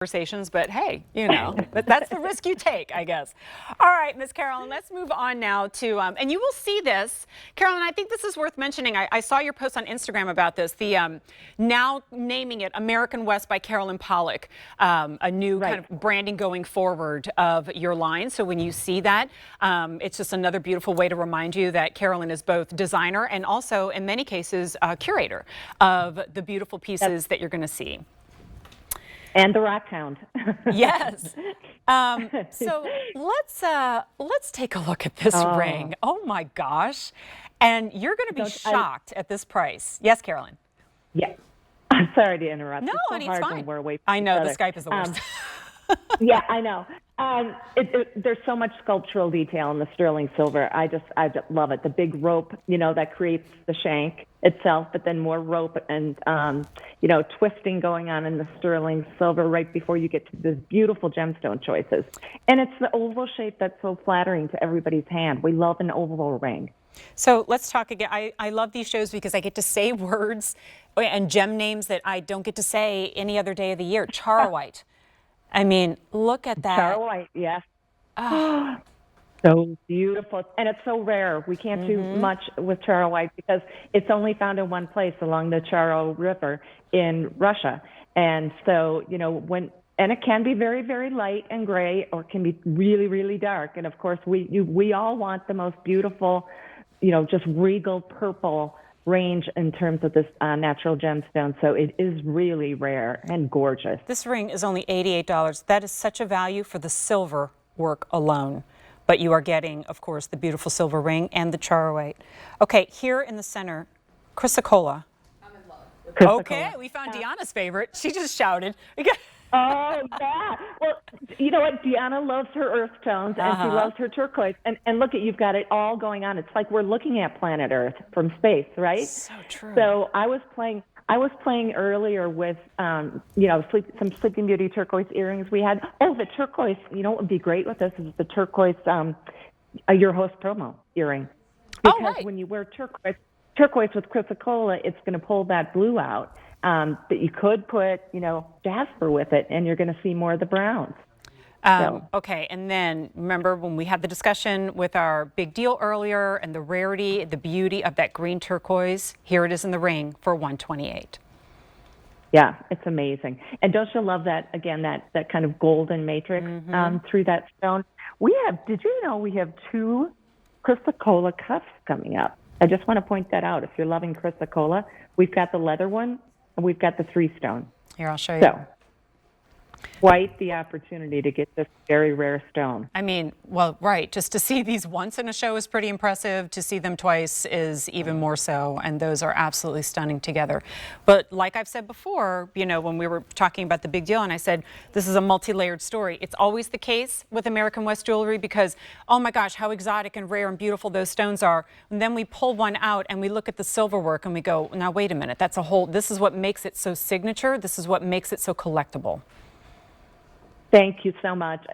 conversations, but hey, that's the risk you take, I guess. All right, Miss Carolyn, let's move on now to, and you will see this, Carolyn, I think this is worth mentioning. I saw your post on Instagram about this, the now naming it American West by Carolyn Pollack, a new kind of branding going forward of your line. So when you see that, it's just another beautiful way to remind you that Carolyn is both designer and also, in many cases, curator of the beautiful pieces that you're going to see. And the rock hound. Yes. So let's take a look at this ring. Oh my gosh. And you're going to be shocked at this price. Yes, Carolyn. Yeah. I'm sorry to interrupt. No, it's so honey, hard it's fine. when we're away from I know, each the other. Skype is the worst. Yeah, I know. There's so much sculptural detail in the sterling silver. I just love it. The big rope, that creates the shank itself, but then more rope and, twisting going on in the sterling silver right before you get to the beautiful gemstone choices. And it's the oval shape that's so flattering to everybody's hand. We love an oval ring. So let's talk again. I love these shows because I get to say words and gem names that I don't get to say any other day of the year. Charoite. I mean, look at that. Charoite, yes. Oh. So beautiful. And it's so rare. We can't do much with charoite because it's only found in one place along the Charo River in Russia. And so, and it can be very, very light and gray, or it can be really, really dark. And of course, we all want the most beautiful, just regal purple range in terms of this natural gemstone. So it is really rare and gorgeous. This ring is only $88. That is such a value for the silver work alone. But you are getting, of course, the beautiful silver ring and the charoite. Okay, here in the center, chrysocolla. I'm in love with Okay, we found Deanna's favorite. She just shouted. Oh, yeah. Well, you know what? Deanna loves her earth tones, and she loves her turquoise. And look, you've got it all going on. It's like we're looking at planet Earth from space, right? So true. So I was playing earlier with, some Sleeping Beauty turquoise earrings we had. Oh, the turquoise, what would be great with this is the turquoise, your host promo earring. Because when you wear turquoise with chrysocolla, it's going to pull that blue out. But you could put, jasper with it, and you're going to see more of the browns. Okay, and then remember when we had the discussion with our big deal earlier and the rarity, the beauty of that green turquoise, here it is in the ring for $128. Yeah, it's amazing. And don't you love that, again, that kind of golden matrix through that stone? Did you know we have 2 chrysocolla cuffs coming up? I just want to point that out. If you're loving chrysocolla, we've got the leather one and we've got the 3-stone. Here, I'll show you. So, quite the opportunity to get this very rare stone. I mean, well, right. Just to see these once in a show is pretty impressive. To see them twice is even more so. And those are absolutely stunning together. But like I've said before, when we were talking about the big deal and I said, this is a multi-layered story. It's always the case with American West jewelry because, oh my gosh, how exotic and rare and beautiful those stones are. And then we pull one out and we look at the silver work and we go, now wait a minute, this is what makes it so signature. This is what makes it so collectible. Thank you so much.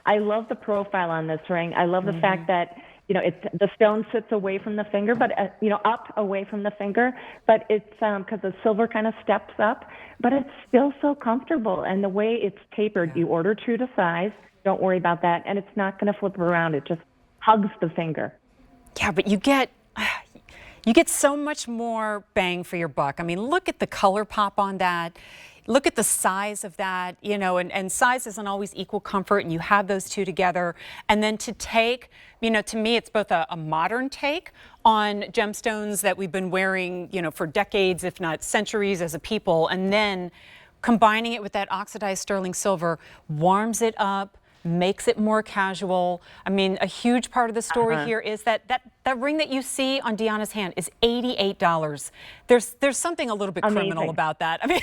I love the profile on this ring. I love the fact that, the stone sits away from the finger, but, up away from the finger, but it's because the silver kind of steps up, but it's still so comfortable. And the way it's tapered, you order true to size. Don't worry about that. And it's not going to flip around. It just hugs the finger. Yeah, but you get so much more bang for your buck. I mean, look at the color pop on that. Look at the size of that, and size isn't always equal comfort, and you have those two together. And then to take, to me, it's both a modern take on gemstones that we've been wearing, for decades, if not centuries as a people, and then combining it with that oxidized sterling silver warms it up, makes it more casual. I mean, a huge part of the story here is that ring that you see on Deanna's hand is $88. There's something a little bit criminal about that. I mean,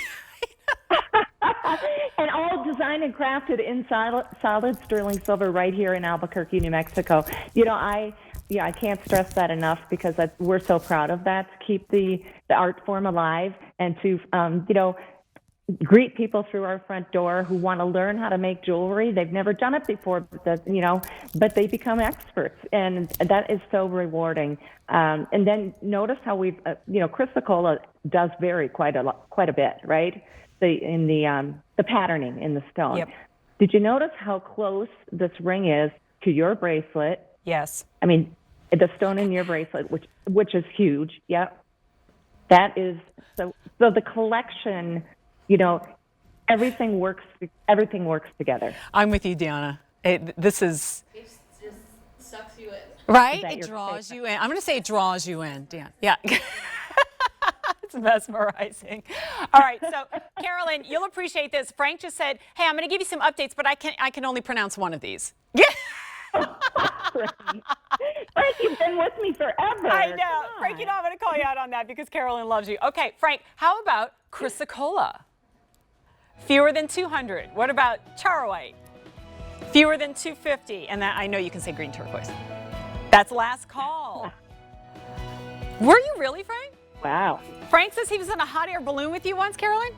and all designed and crafted in solid sterling silver right here in Albuquerque, New Mexico. I can't stress that enough because we're so proud of that, to keep the art form alive and to, greet people through our front door who want to learn how to make jewelry. They've never done it before, but they become experts, and that is so rewarding. And then notice how we've, chrysocolla does vary quite a bit, right? the patterning in the stone. Yep. Did you notice how close this ring is to your bracelet? Yes. I mean, the stone in your bracelet, which is huge. Yep. That is so the collection, you know, everything works together. I'm with you, Deanna. This is It just sucks you in. right. that It your draws you in. I'm going to say it draws you in, Dan. Yeah. It's mesmerizing. All right, so Carolyn, you'll appreciate this. Frank just said, "Hey, I'm going to give you some updates, but I can only pronounce one of these." Yeah. Frank, you've been with me forever. I know. Come on. Frank, you know I'm going to call you out on that because Carolyn loves you. Okay, Frank, how about chrysocolla? Fewer than 200. What about charoite? Fewer than 250. And that I know you can say green turquoise. That's last call. Were you really, Frank? Wow. Frank says he was in a hot air balloon with you once, Carolyn?